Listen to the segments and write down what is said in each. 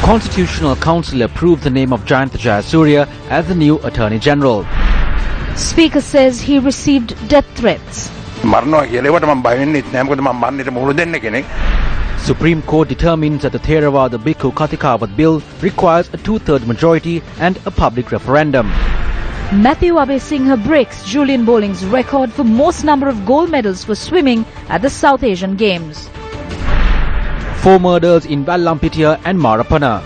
Constitutional Council approved the name of Jayanta Jayasuriya as the new Attorney General. Speaker says he received death threats. Supreme Court determines that the Theravada Bhikkhu Kathikavat Bill requires a two-thirds majority and a public referendum. Matthew Abesingha breaks Julian Bowling's record for most number of gold medals for swimming at the South Asian Games. 4 murders in Vallampitia and Marapana.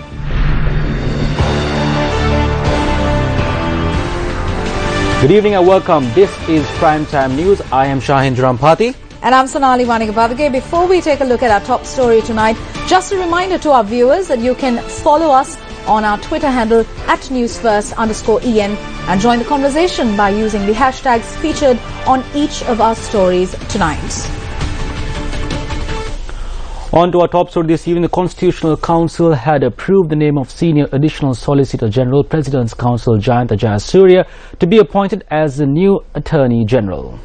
Good evening and welcome. This is Primetime News. I am Shahin Jurampati. And I'm Sonali Vanigabavage. Before we take a look at our top story tonight, just a reminder to our viewers that you can follow us on our Twitter handle at Newsfirst_EN and join the conversation by using the hashtags featured on each of our stories tonight. On to our top story this evening. The Constitutional Council had approved the name of Senior Additional Solicitor General, President's Counsel Jayanta Jayasuriya, to be appointed as the new Attorney General.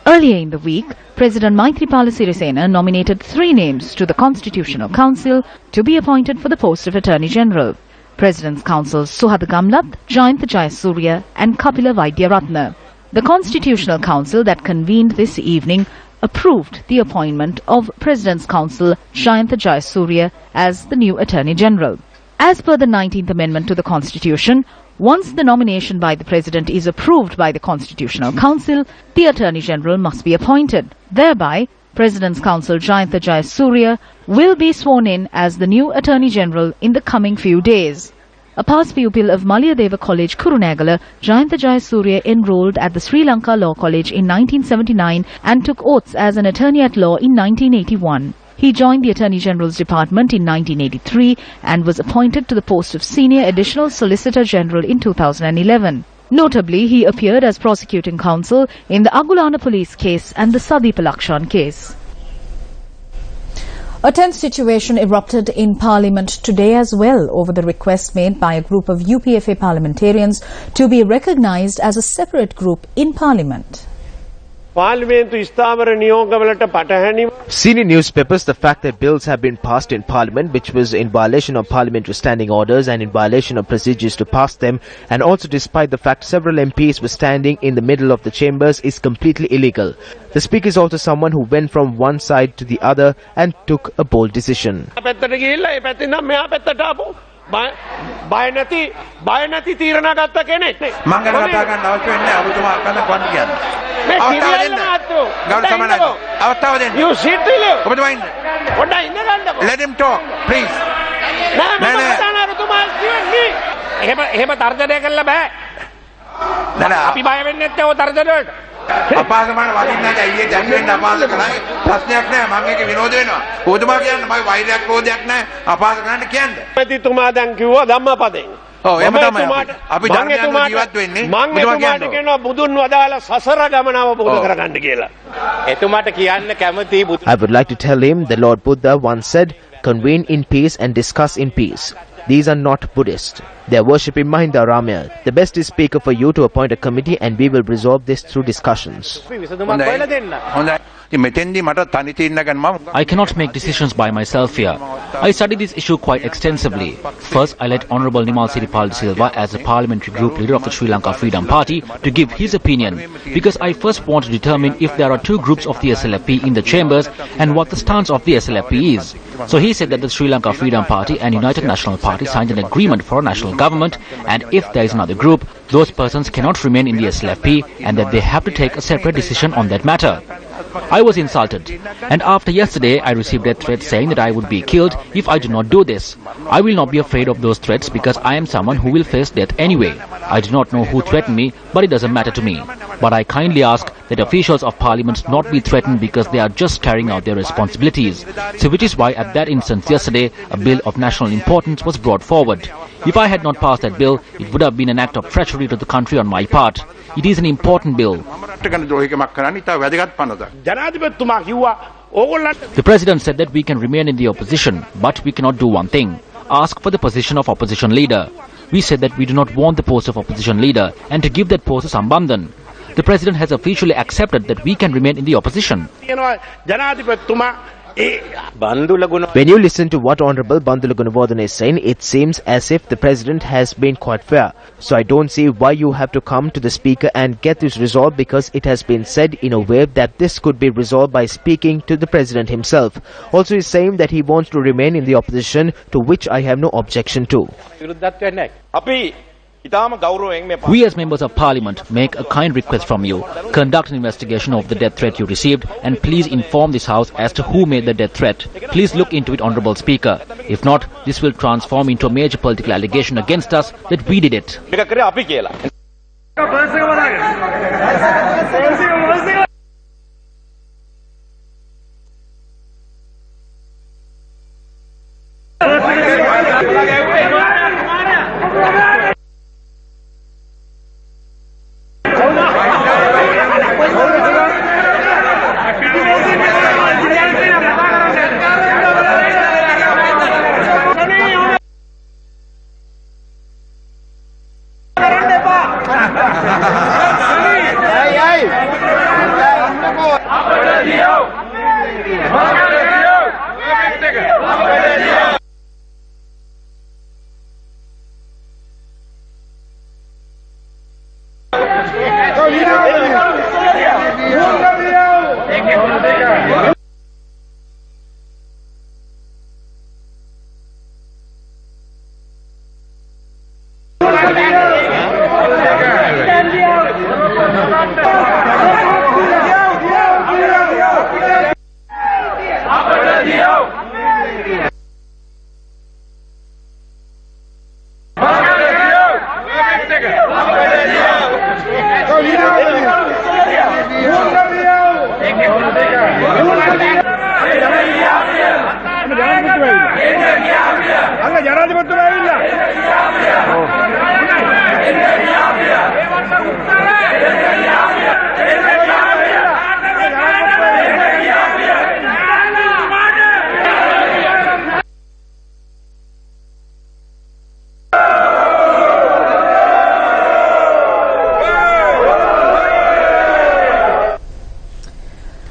Earlier in the week, President Maithripala Sirisena nominated 3 names to the Constitutional Council to be appointed for the post of Attorney General. President's Counsels Suhad Gamlat, Jayanta Jayasuriya and Kapila Vaidyaratna. The Constitutional Council that convened this evening approved the appointment of President's Counsel Jayanta Jayasuriya as the new Attorney General. As per the 19th Amendment to the Constitution, once the nomination by the President is approved by the Constitutional Council, the Attorney General must be appointed. Thereby, President's Counsel Jayanta Jayasuriya will be sworn in as the new Attorney General in the coming few days. A past pupil of Maliyadeva College, Kurunegala, Jayanta Jayasuriya enrolled at the Sri Lanka Law College in 1979 and took oaths as an attorney at law in 1981. He joined the Attorney General's Department in 1983 and was appointed to the post of Senior Additional Solicitor General in 2011. Notably, he appeared as prosecuting counsel in the Agulana police case and the Sadeepa Lakshan case. A tense situation erupted in Parliament today as well over the request made by a group of UPFA parliamentarians to be recognised as a separate group in Parliament. Senior newspapers the fact that bills have been passed in Parliament which was in violation of parliamentary standing orders and in violation of procedures to pass them, and also despite the fact several MPs were standing in the middle of the chambers, is completely illegal. The Speaker is also someone who went from one side to the other and took a bold decision. You sit let him talk, please. අපාසමන වදින්න ඇයි දැන් වෙන්න අපාස කරන්නේ ප්‍රශ්නයක් නෑ මම මේක විනෝද වෙනවා කොහොමද කියන්න මම වෛරයක් ක්‍රෝධයක් නෑ අපාස කරන්න කියන්නේ ප්‍රතිතුමා දැන් කිව්වා ධම්මපදයෙන් ඔව් එහෙම තමයි අපි ධර්මයෙන් ජීවත් වෙන්නේ මම එතුමාට කියනවා බුදුන් වදාලා සසර ගමන අවබෝධ කරගන්න කියලා එතුමාට කියන්න කැමති I would like to tell him the Lord Buddha once said, convene in peace and discuss in peace. These are not Buddhist. They are worshipping Mahinda Ramya. The best is Speaker for you to appoint a committee and we will resolve this through discussions. I cannot make decisions by myself here. I studied this issue quite extensively. First, I let Honorable Nimal Siripal Silva as the parliamentary group leader of the Sri Lanka Freedom Party to give his opinion, because I first want to determine if there are 2 groups of the SLFP in the chambers and what the stance of the SLFP is. So he said that the Sri Lanka Freedom Party and United National Party signed an agreement for a national government, and if there is another group, those persons cannot remain in the SLFP and that they have to take a separate decision on that matter. I was insulted, and after yesterday I received a threat saying that I would be killed if I do not do this. I will not be afraid of those threats because I am someone who will face death anyway. I do not know who threatened me, but it doesn't matter to me. But I kindly ask that officials of Parliament not be threatened because they are just carrying out their responsibilities. So which is why at that instance yesterday a bill of national importance was brought forward. If I had not passed that bill, it would have been an act of treachery to the country on my part. It is an important bill. The President said that we can remain in the opposition, but we cannot do one thing: ask for the position of opposition leader. We said that we do not want the post of opposition leader and to give that post to Sambandhan. The President has officially accepted that we can remain in the opposition. When you listen to what Honorable Bandula Gunawardene is saying, it seems as if the President has been quite fair. So I don't see why you have to come to the Speaker and get this resolved, because it has been said in a way that this could be resolved by speaking to the President himself. Also, he is saying that he wants to remain in the opposition, to which I have no objection to. We as members of parliament make a kind request from you. Conduct an investigation of the death threat you received and please inform this house as to who made the death threat. Please look into it, Honourable Speaker. If not, this will transform into a major political allegation against us that we did it.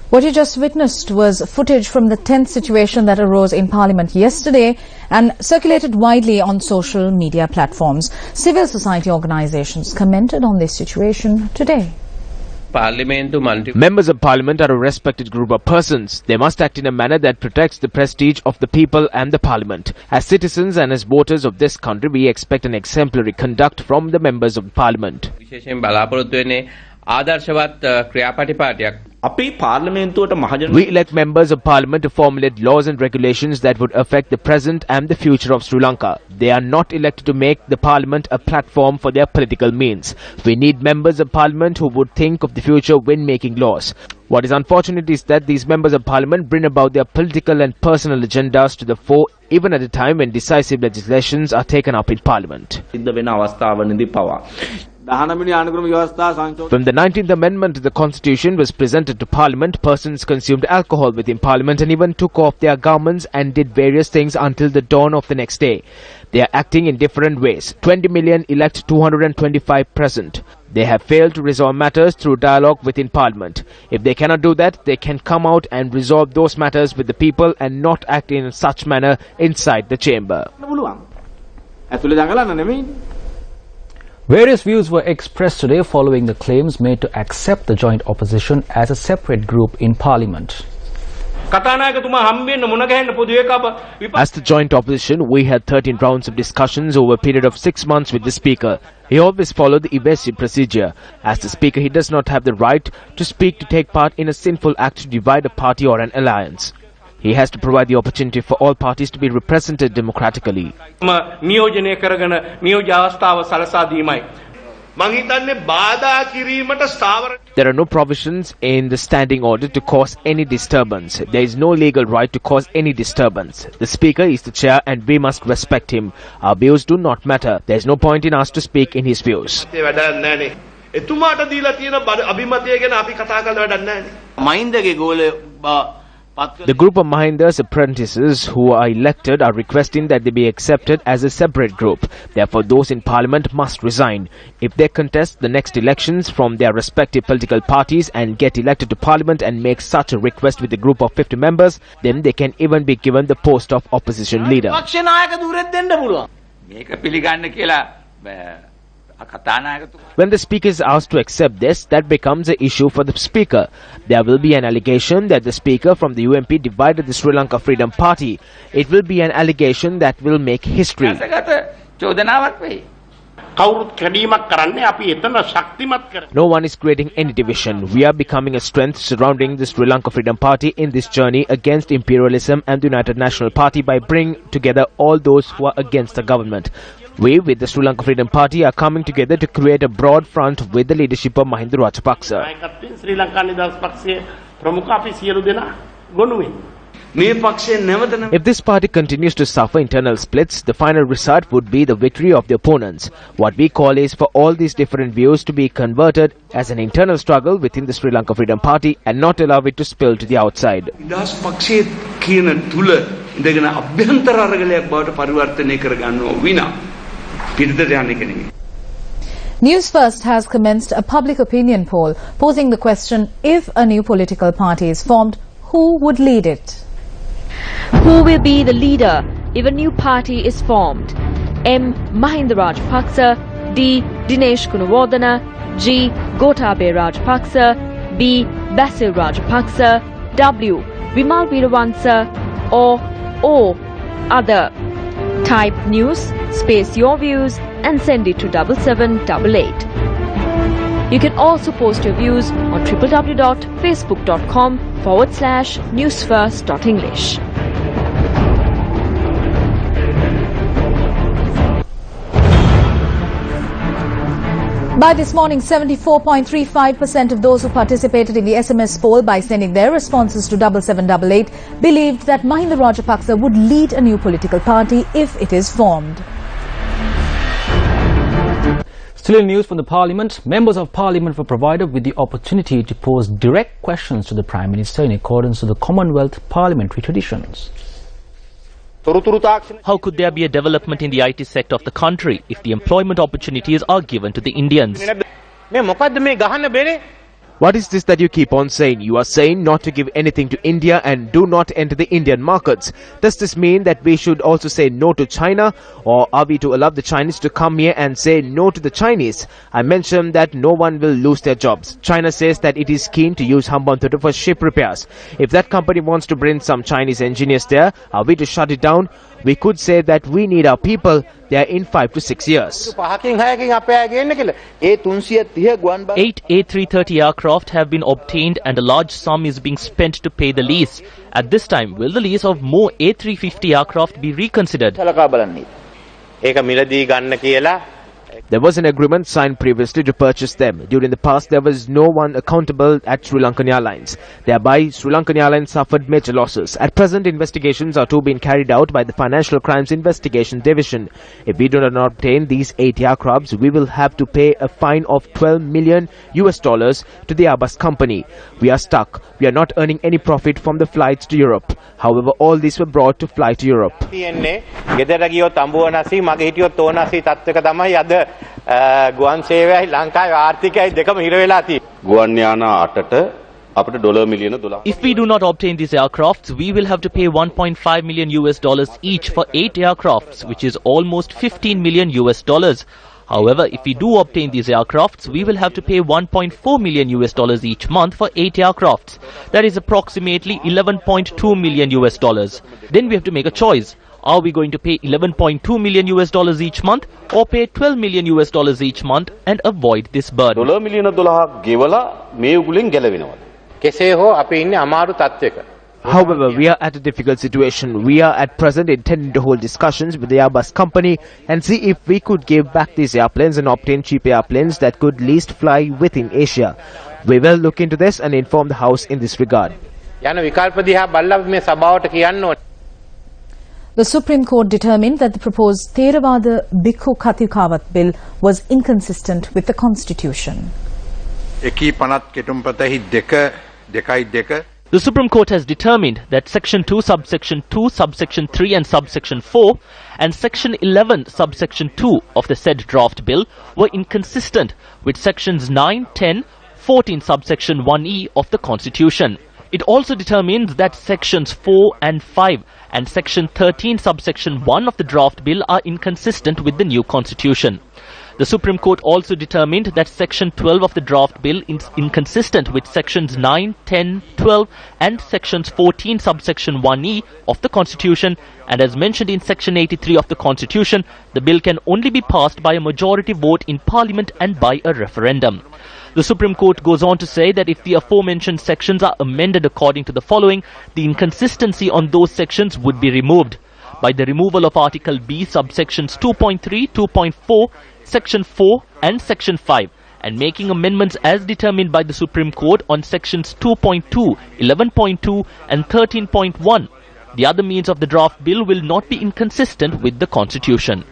What you just witnessed was footage from the tense situation that arose in Parliament yesterday and circulated widely on social media platforms. Civil society organizations commented on this situation today. Members of Parliament are a respected group of persons. They must act in a manner that protects the prestige of the people and the Parliament. As citizens and as voters of this country, we expect an exemplary conduct from the members of Parliament. We elect members of Parliament to formulate laws and regulations that would affect the present and the future of Sri Lanka. They are not elected to make the Parliament a platform for their political means. We need members of Parliament who would think of the future when making laws. What is unfortunate is that these members of Parliament bring about their political and personal agendas to the fore, even at a time when decisive legislations are taken up in Parliament. From the 19th Amendment to the Constitution was presented to Parliament, persons consumed alcohol within Parliament and even took off their garments and did various things until the dawn of the next day. They are acting in different ways. 20 million elect, 225 present. They have failed to resolve matters through dialogue within Parliament. If they cannot do that, they can come out and resolve those matters with the people and not act in such manner inside the chamber. Various views were expressed today following the claims made to accept the joint opposition as a separate group in Parliament. As the joint opposition, we had 13 rounds of discussions over a period of 6 months with the Speaker. He always followed the evasive procedure. As the Speaker, he does not have the right to speak to take part in a sinful act to divide a party or an alliance. He has to provide the opportunity for all parties to be represented democratically. There are no provisions in the standing order to cause any disturbance. There is no legal right to cause any disturbance. The Speaker is the chair and we must respect him. Our views do not matter. There is no point in us to speak in his views. The group of Mahinda's apprentices who are elected are requesting that they be accepted as a separate group. Therefore, those in parliament must resign. If they contest the next elections from their respective political parties and get elected to parliament and make such a request with a group of 50 members, then they can even be given the post of opposition leader. When the speaker is asked to accept this, that becomes an issue for the speaker. There will be an allegation that the speaker from the UMP divided the Sri Lanka Freedom Party. It will be an allegation that will make history. No one is creating any division. We are becoming a strength surrounding the Sri Lanka Freedom Party in this journey against imperialism and the United National Party by bringing together all those who are against the government. We, with the Sri Lanka Freedom Party, are coming together to create a broad front with the leadership of Mahinda Rajapaksa. If this party continues to suffer internal splits, the final result would be the victory of the opponents. What we call is for all these different views to be converted as an internal struggle within the Sri Lanka Freedom Party and not allow it to spill to the outside. News First has commenced a public opinion poll posing the question, if a new political party is formed, who would lead it? Who will be the leader if a new party is formed? M. Mahinda Rajapaksa, D. Dinesh Gunawardena, G. Gotabaya Rajapaksa, B. Basil Rajapaksa, W. Vimal Weerawansa, or O. Other. Type news, space your views and send it to 7788. You can also post your views on www.facebook.com/newsfirst.english. By this morning, 74.35% of those who participated in the SMS poll by sending their responses to 7788 believed that Mahinda Rajapaksa would lead a new political party if it is formed. Still in news from the Parliament, members of Parliament were provided with the opportunity to pose direct questions to the Prime Minister in accordance with the Commonwealth parliamentary traditions. How could there be a development in the IT sector of the country if the employment opportunities are given to the Indians? What is this that you keep on saying? You are saying not to give anything to India and do not enter the Indian markets. Does this mean that we should also say no to China? Or are we to allow the Chinese to come here and say no to the Chinese? I mentioned that no one will lose their jobs. China says that it is keen to use Hambantota for ship repairs. If that company wants to bring some Chinese engineers there, are we to shut it down? We could say that we need our people there in 5 to 6 years. 8 A330 aircraft have been obtained and a large sum is being spent to pay the lease. At this time, will the lease of more A350 aircraft be reconsidered? There was an agreement signed previously to purchase them. During the past, there was no one accountable at Sri Lankan Airlines. Thereby, Sri Lankan Airlines suffered major losses. At present, investigations are to be carried out by the Financial Crimes Investigation Division. If we do not obtain these 8 aircrafts, we will have to pay a fine of $12 million to the Airbus company. We are stuck. We are not earning any profit from the flights to Europe. However, all these were brought to fly to Europe. ගුවන් සේවයයි ලංකාවේ ආර්ථිකයයි දෙකම හිර වෙලා තියෙනවා. ගුවන් යාන 8ට අපිට $1 මිලියන 12. If we do not obtain these aircrafts, we will have to pay $1.5 million each for 8 aircrafts, which is almost $15 million. However, if we do obtain these aircrafts, we will have to pay $1.4 million each month for 8 aircrafts. That is approximately $11.2 million. Then we have to make a choice. Are we going to pay $11.2 million each month or pay $12 million each month and avoid this burden? $1 මිලියන 12ක් ගෙවලා මේ උගුලෙන් ගැලවෙනවා. කෙසේ හෝ අපි ඉන්නේ අමාරු තත්ත්වයක. However, we are at a difficult situation. We are at present intending to hold discussions with the Airbus company and see if we could give back these airplanes and obtain cheap airplanes that could least fly within Asia. We will look into this and inform the House in this regard. යන විකල්ප දිහා බලලා මේ සභාවට කියන්න ඕනේ. The Supreme Court determined that the proposed Theravada Bhikkhu Katikavat bill was inconsistent with the Constitution. The Supreme Court has determined that Section 2, Subsection 2, Subsection 3 and Subsection 4 and Section 11, Subsection 2 of the said draft bill were inconsistent with Sections 9, 10, 14, Subsection 1e of the Constitution. It also determines that Sections 4 and 5 and Section 13, Subsection 1 of the draft bill are inconsistent with the new Constitution. The Supreme Court also determined that Section 12 of the draft bill is inconsistent with Sections 9, 10, 12 and Sections 14, Subsection 1e of the Constitution, and as mentioned in Section 83 of the Constitution, the bill can only be passed by a majority vote in Parliament and by a referendum. The Supreme Court goes on to say that if the aforementioned sections are amended according to the following, the inconsistency on those sections would be removed by the removal of Article B, subsections 2.3, 2.4, Section 4 and Section 5, and making amendments as determined by the Supreme Court on Sections 2.2, 11.2 and 13.1. The other means of the draft bill will not be inconsistent with the Constitution.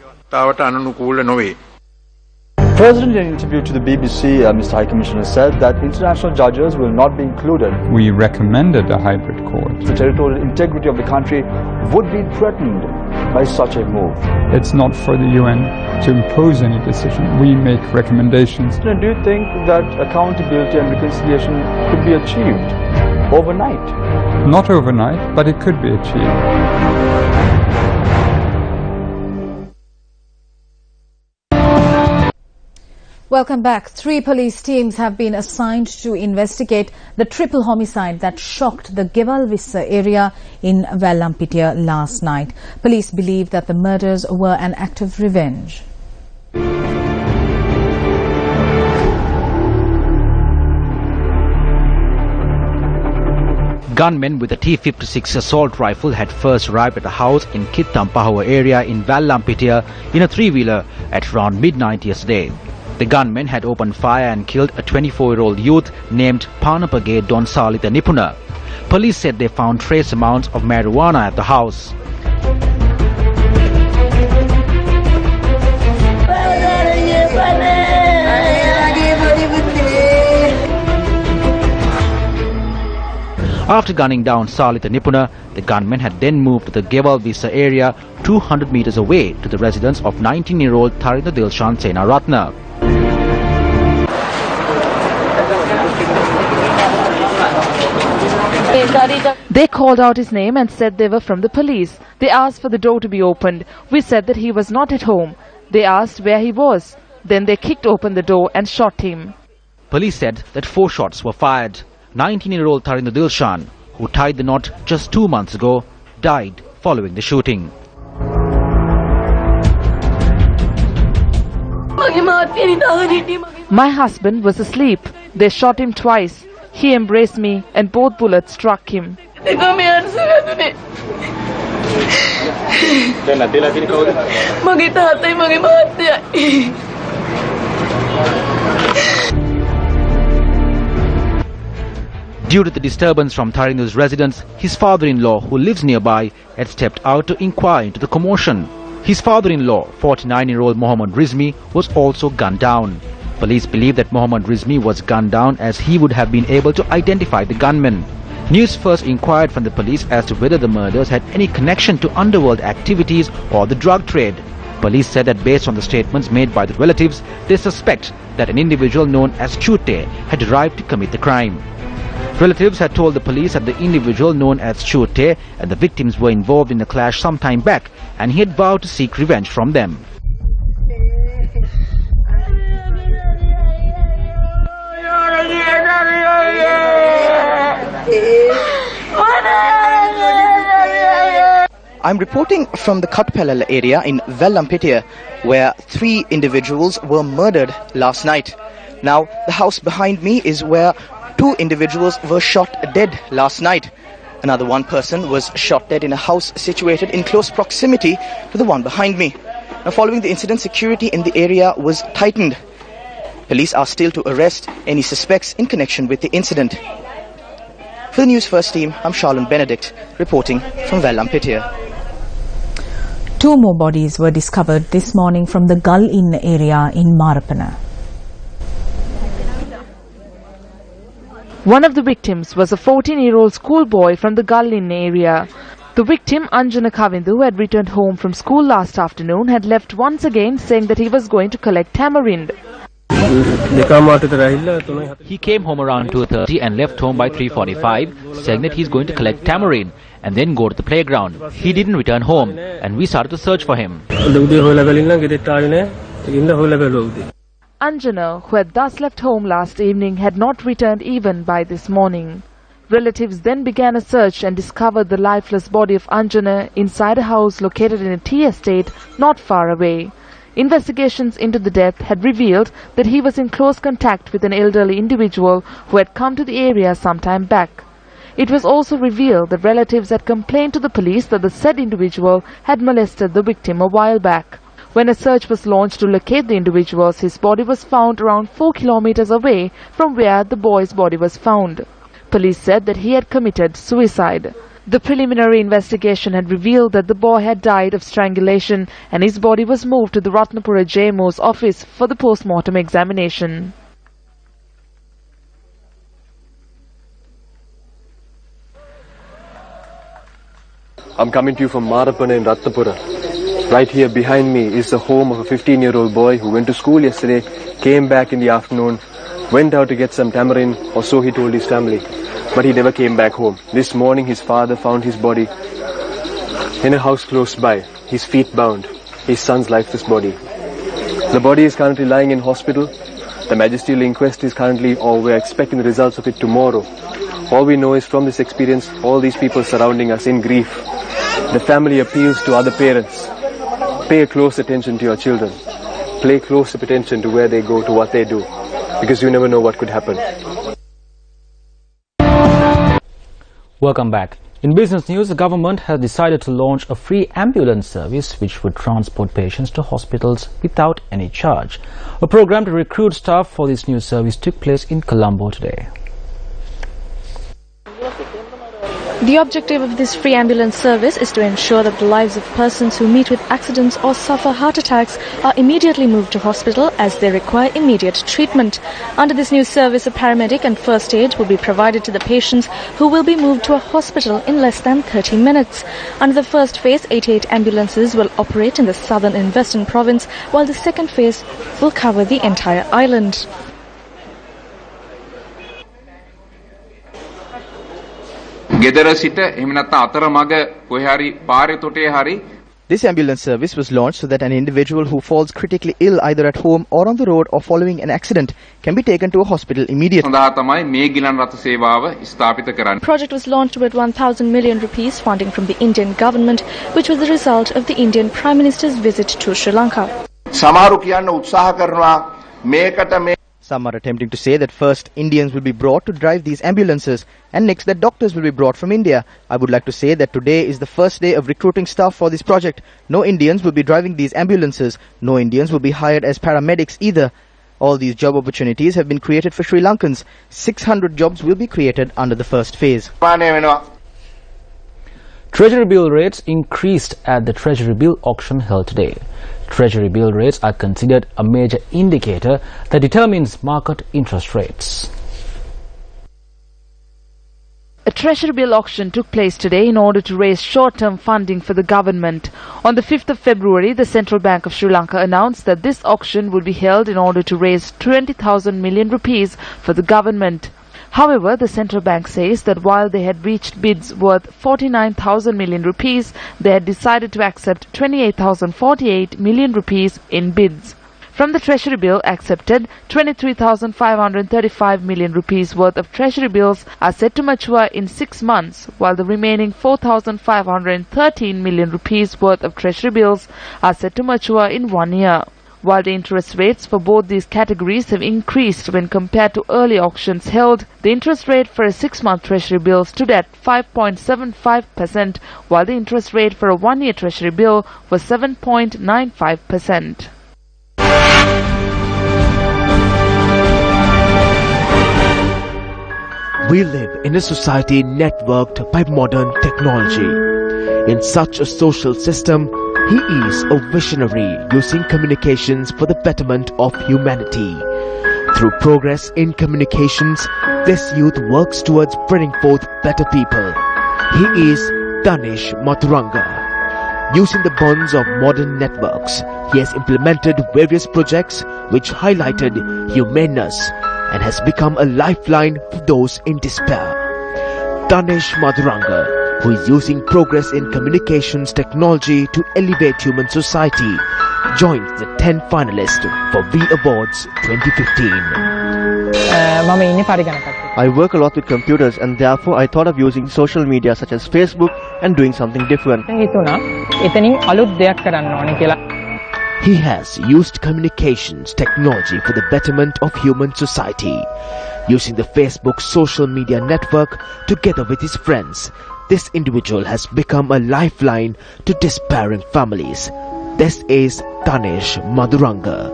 President, in an interview to the BBC, Mr. High Commissioner said that international judges will not be included. We recommended a hybrid court. The territorial integrity of the country would be threatened by such a move. It's not for the UN to impose any decision. We make recommendations. Do you think that accountability and reconciliation could be achieved overnight? Not overnight, but it could be achieved. Welcome back. 3 police teams have been assigned to investigate the triple homicide that shocked the Gewalvissa area in Vallampitia last night. Police believe that the murders were an act of revenge. Gunmen with a T-56 assault rifle had first arrived at a house in Kittampahawa area in Vallampitia in a 3-wheeler at around midnight yesterday. The gunmen had opened fire and killed a 24-year-old youth named Panapage Donsalita Nipuna. Police said they found trace amounts of marijuana at the house. After gunning down Salita Nipuna, the gunmen had then moved to the Gewalvissa area 200 meters away to the residence of 19-year-old Tharinda Dilshan Senaratna. They called out his name and said they were from the police. They asked for the door to be opened. We said that he was not at home. They asked where he was. Then they kicked open the door and shot him. Police said that 4 shots were fired. 19-year-old Tharinda Dilshan, who tied the knot just 2 months ago, died following the shooting. My husband was asleep. They shot him twice. He embraced me and both bullets struck him. Due to the disturbance from Tharinda's residence, his father-in-law, who lives nearby, had stepped out to inquire into the commotion. His father-in-law, 49-year-old Mohammad Rizmi, was also gunned down. Police believe that Mohammad Rizmi was gunned down as he would have been able to identify the gunman. Newsfirst inquired from the police as to whether the murders had any connection to underworld activities or the drug trade. Police said that based on the statements made by the relatives, they suspect that an individual known as Chute had arrived to commit the crime. Relatives had told the police that the individual known as Chute and the victims were involved in a clash some time back, and he had vowed to seek revenge from them. I'm reporting from the Katpalala area in Vallampitia, where 3 individuals were murdered last night. Now, the house behind me is where 2 individuals were shot dead last night. Another 1 person was shot dead in a house situated in close proximity to the one behind me. Now, following the incident, security in the area was tightened. Police are still to arrest any suspects in connection with the incident. For the News First team, I'm Charlene Benedict, reporting from Vallampitia. 2 more bodies were discovered this morning from the Gull Inn area in Marapana. One of the victims was a 14-year-old schoolboy from the Gallin area. The victim, Anjana Kavindu, who had returned home from school last afternoon, had left once again saying that he was going to collect tamarind. He came home around 2:30 and left home by 3:45, saying that he's going to collect tamarind and then go to the playground. He didn't return home and we started to search for him. Anjana, who had thus left home last evening, had not returned even by this morning. Relatives then began a search and discovered the lifeless body of Anjana inside a house located in a tea estate not far away. Investigations into the death had revealed that he was in close contact with an elderly individual who had come to the area some time back. It was also revealed that relatives had complained to the police that the said individual had molested the victim a while back. When a search was launched to locate the individuals, his body was found around 4 kilometers away from where the boy's body was found. Police said that he had committed suicide. The preliminary investigation had revealed that the boy had died of strangulation and his body was moved to the Ratnapura JMO's office for the post-mortem examination. I'm coming to you from Marapana in Ratnapura. Right here behind me is the home of a 15-year-old boy who went to school yesterday, came back in the afternoon, went out to get some tamarind, or so he told his family. But he never came back home. This morning his father found his body in a house close by, his feet bound, his son's lifeless body. The body is currently lying in hospital. The magisterial inquest is currently, or we're expecting the results of it tomorrow. All we know is from this experience, all these people surrounding us in grief. The family appeals to other parents. Pay close attention to your children. Pay close attention to where they go, to what they do, because you never know what could happen. Welcome back. In business news, the government has decided to launch a free ambulance service which would transport patients to hospitals without any charge. A program to recruit staff for this new service took place in Colombo today. The objective of this free ambulance service is to ensure that the lives of persons who meet with accidents or suffer heart attacks are immediately moved to hospital as they require immediate treatment. Under this new service, a paramedic and first aid will be provided to the patients who will be moved to a hospital in less than 30 minutes. Under the first phase, 88 ambulances will operate in the southern and western province, while the second phase will cover the entire island. This ambulance service was launched so that an individual who falls critically ill either at home or on the road or following an accident can be taken to a hospital immediately. The project was launched with 1,000 million rupees funding from the Indian government, which was the result of the Indian Prime Minister's visit to Sri Lanka. Some are attempting to say that first Indians will be brought to drive these ambulances and next that doctors will be brought from India. I would like to say that today is the first day of recruiting staff for this project. No Indians will be driving these ambulances. No Indians will be hired as paramedics either. All these job opportunities have been created for Sri Lankans. 600 jobs will be created under the first phase. Treasury bill rates increased at the Treasury bill auction held today. Treasury bill rates are considered a major indicator that determines market interest rates. A Treasury bill auction took place today in order to raise short-term funding for the government. On the 5th of February, the Central Bank of Sri Lanka announced that this auction would be held in order to raise 20,000 million rupees for the government. However, the central bank says that while they had reached bids worth 49,000 million rupees, they had decided to accept 28,048 million rupees in bids. From the treasury bill accepted, 23,535 million rupees worth of treasury bills are set to mature in 6 months, while the remaining 4,513 million rupees worth of treasury bills are set to mature in 1 year. While the interest rates for both these categories have increased when compared to early auctions held, the interest rate for a 6-month treasury bill stood at 5.75%, while the interest rate for a 1-year treasury bill was 7.95%. We live in a society networked by modern technology. In such a social system, he is a visionary using communications for the betterment of humanity. Through progress in communications, this youth works towards bringing forth better people. He is Danesh Mathuranga. Using the bonds of modern networks, he has implemented various projects which highlighted humaneness and has become a lifeline for those in despair. Danesh Mathuranga, who is using progress in communications technology to elevate human society, joins the 10 finalists for V Awards 2015. I work a lot with computers and therefore I thought of using social media such as Facebook and doing something different. He has used communications technology for the betterment of human society. Using the Facebook social media network together with his friends, this individual has become a lifeline to despairing families. This is Danesh Mathuranga.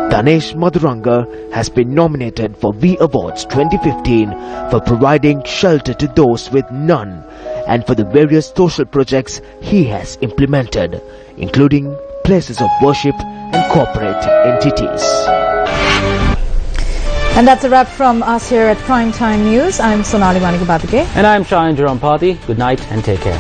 Danesh Mathuranga has been nominated for V Awards 2015 for providing shelter to those with none and for the various social projects he has implemented, including places of worship and corporate entities. And that's a wrap from us here at Primetime News. I'm Sonali Manikabadike. And I'm Shayan Jarampati. Good night and take care.